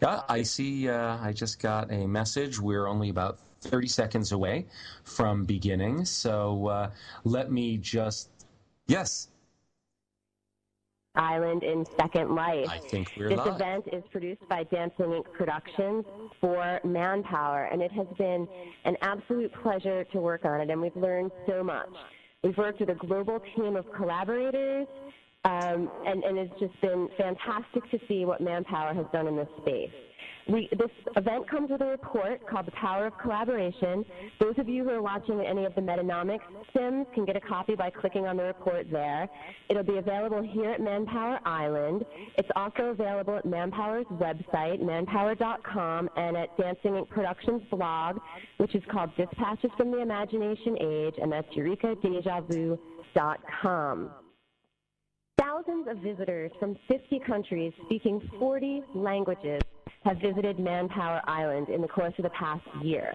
Yeah, I see. I just got a message. We're only about 30 seconds away from beginning. So let me just. Yes, Island in Second Life. I think we're This live. event is produced by Dancing Inc. Productions for Manpower, and it has been an absolute pleasure to work on it, and we've learned so much. We've worked with a global team of collaborators, and it's just been fantastic to see what Manpower has done in this space. This event comes with a report called The Power of Collaboration. Those of you who are watching any of the Metanomics sims can get a copy by clicking on the report there. It'll be available here at Manpower Island. It's also available at Manpower's website, manpower.com, and at Dancing Inc. Productions blog, which is called Dispatches from the Imagination Age, and that's eurekadejavu.com. Thousands of visitors from 50 countries speaking 40 languages have visited Manpower Island in the course of the past year.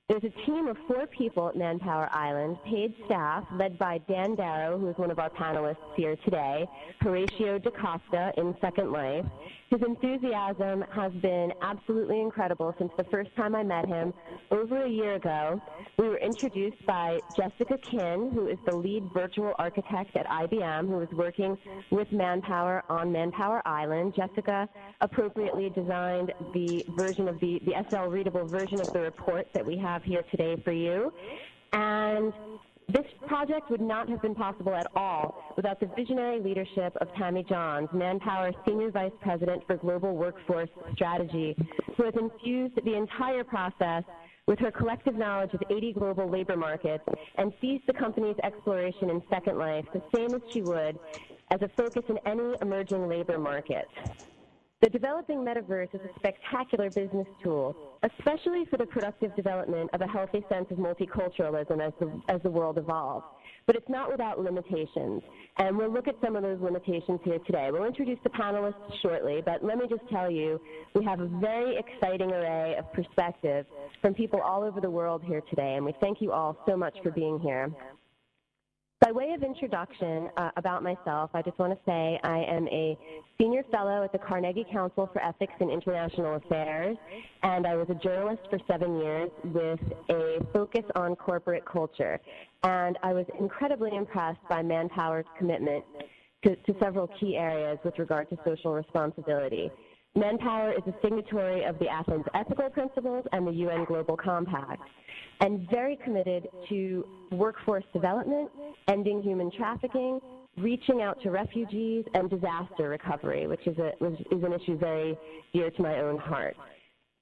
There's a team of 4 people at Manpower Island, paid staff, led by Dan Darrow, who is one of our panelists here today, Horatio DaCosta in Second Life. His enthusiasm has been absolutely incredible since the first time I met him over a year ago. We were introduced by Jessica Kin, who is the lead virtual architect at IBM, who is working with Manpower on Manpower Island. Jessica appropriately designed the version of the SL readable version of the report that we have here today for you. And this project would not have been possible at all without the visionary leadership of Tammy Johns, Manpower's Senior Vice President for Global Workforce Strategy, who has infused the entire process with her collective knowledge of 80 global labor markets and sees the company's exploration in Second Life the same as she would as a focus in any emerging labor market. The developing metaverse is a spectacular business tool, especially for the productive development of a healthy sense of multiculturalism as the world evolves. But it's not without limitations, and we'll look at some of those limitations here today. We'll introduce the panelists shortly, but let me just tell you, we have a very exciting array of perspectives from people all over the world here today, and we thank you all so much for being here. By way of introduction about myself, I just want to say I am a senior fellow at the Carnegie Council for Ethics and International Affairs, and I was a journalist for 7 years with a focus on corporate culture. And I was incredibly impressed by Manpower's commitment to several key areas with regard to social responsibility. Manpower is a signatory of the Athens Ethical Principles and the UN Global Compact, and very committed to workforce development, ending human trafficking, reaching out to refugees, and disaster recovery, which is an issue very dear to my own heart.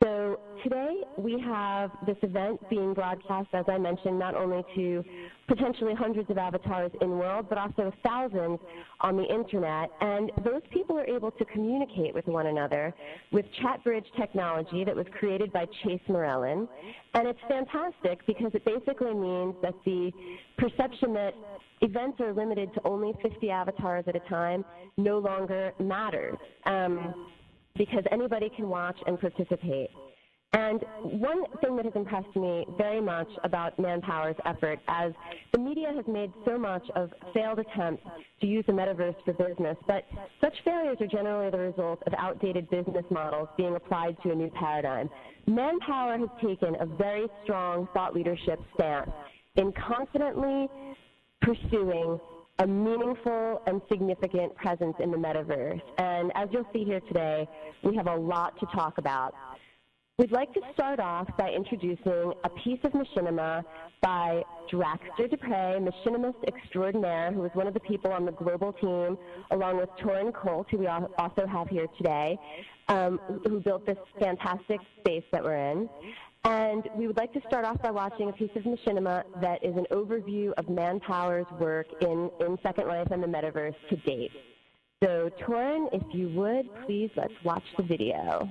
So today we have this event being broadcast, as I mentioned, not only to potentially hundreds of avatars in world, but also thousands on the internet. And those people are able to communicate with one another with ChatBridge technology that was created by Chase Morellin. And it's fantastic because it basically means that the perception that events are limited to only 50 avatars at a time no longer matters. Because anybody can watch and participate. And one thing that has impressed me very much about Manpower's effort, as the media has made so much of failed attempts to use the metaverse for business, but such failures are generally the result of outdated business models being applied to a new paradigm. Manpower has taken a very strong thought leadership stance in confidently pursuing a meaningful and significant presence in the metaverse. And as you'll see here today, we have a lot to talk about. We'd like to start off by introducing a piece of machinima by Draxter Dupre, machinimist extraordinaire, who is one of the people on the global team, along with Torin Colt, who we also have here today, who built this fantastic space that we're in. And we would like to start off by watching a piece of machinima that is an overview of Manpower's work in Second Life and the metaverse to date. So, Torin, if you would, please let's watch the video.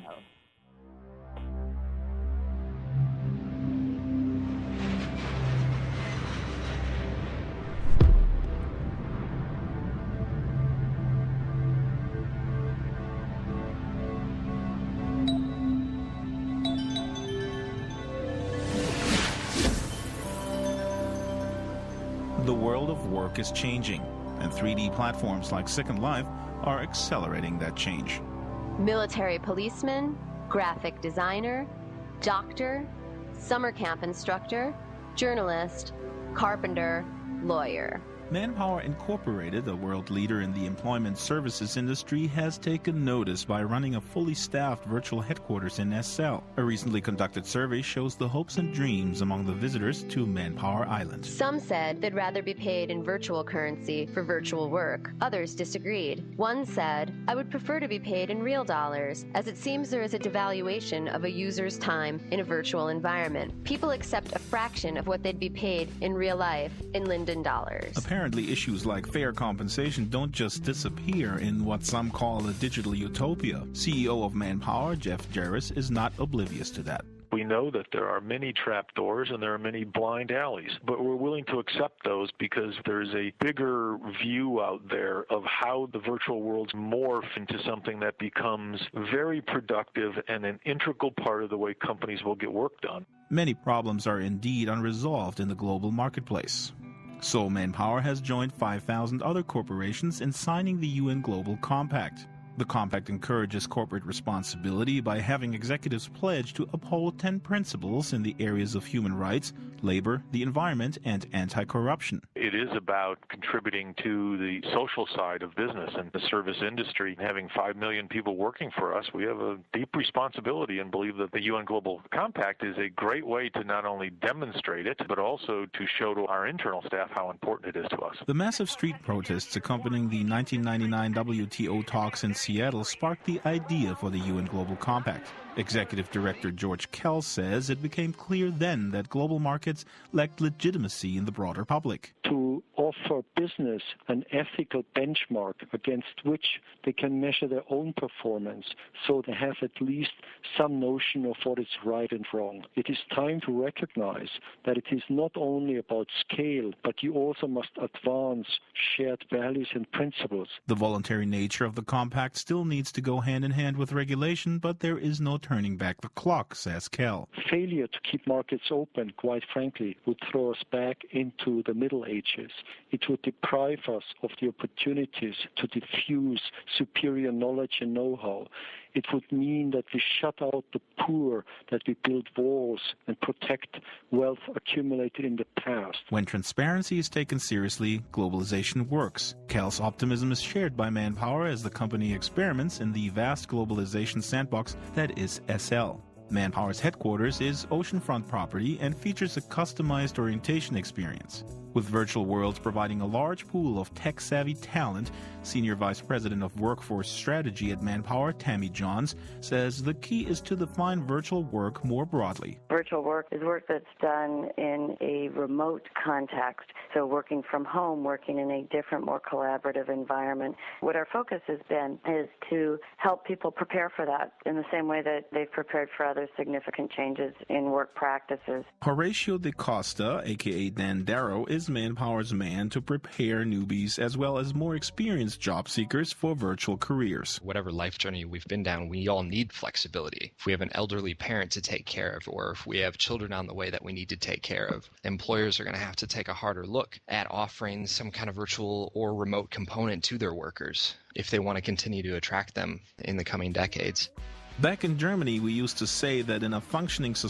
The world of work is changing, and 3D platforms like Second Life are accelerating that change. military policeman, graphic designer, doctor, summer camp instructor, journalist, carpenter, lawyer. Manpower Incorporated, a world leader in the employment services industry, has taken notice by running a fully staffed virtual headquarters in SL. A recently conducted survey shows the hopes and dreams among the visitors to Manpower Island. Some said they'd rather be paid in virtual currency for virtual work. Others disagreed. One said, "I would prefer to be paid in real dollars, as it seems there is a devaluation of a user's time in a virtual environment. People accept a fraction of what they'd be paid in real life in Linden dollars." Apparently, issues like fair compensation don't just disappear in what some call a digital utopia. CEO of Manpower, Jeff Jarvis, is not oblivious to that. We know that there are many trapdoors and there are many blind alleys, but we're willing to accept those because there's a bigger view out there of how the virtual worlds morph into something that becomes very productive and an integral part of the way companies will get work done. Many problems are indeed unresolved in the global marketplace. So Manpower has joined 5,000 other corporations in signing the UN Global Compact. The compact encourages corporate responsibility by having executives pledge to uphold 10 principles in the areas of human rights, labor, the environment, and anti-corruption. It is about contributing to the social side of business and the service industry. Having 5 million people working for us, we have a deep responsibility and believe that the UN Global Compact is a great way to not only demonstrate it, but also to show to our internal staff how important it is to us. The massive street protests accompanying the 1999 WTO talks in Seattle sparked the idea for the UN Global Compact. Executive Director George Kell says it became clear then that global markets lacked legitimacy in the broader public. To offer business an ethical benchmark against which they can measure their own performance, so they have at least some notion of what is right and wrong. It is time to recognize that it is not only about scale, but you also must advance shared values and principles. The voluntary nature of the compact still needs to go hand in hand with regulation, but there is no turning back the clock, says Kell. Failure to keep markets open, quite frankly, would throw us back into the Middle Ages. It would deprive us of the opportunities to diffuse superior knowledge and know-how. It would mean that we shut out the poor, that we build walls and protect wealth accumulated in the past. When transparency is taken seriously, globalization works. Kell's optimism is shared by Manpower as the company experiments in the vast globalization sandbox that is SL. Manpower's headquarters is oceanfront property and features a customized orientation experience. With virtual worlds providing a large pool of tech-savvy talent, Senior Vice President of Workforce Strategy at Manpower, Tammy Johns, says the key is to define virtual work more broadly. Virtual work is work that's done in a remote context, so working from home, working in a different, more collaborative environment. What our focus has been is to help people prepare for that in the same way that they've prepared for other significant changes in work practices. Horatio De Costa, a.k.a. Dan Darrow, is Manpower's man to prepare newbies as well as more experienced job seekers for virtual careers. Whatever life journey we've been down, we all need flexibility. If we have an elderly parent to take care of, or if we have children on the way that we need to take care of, employers are going to have to take a harder look at offering some kind of virtual or remote component to their workers if they want to continue to attract them in the coming decades. Back in Germany, we used to say that in a functioning society,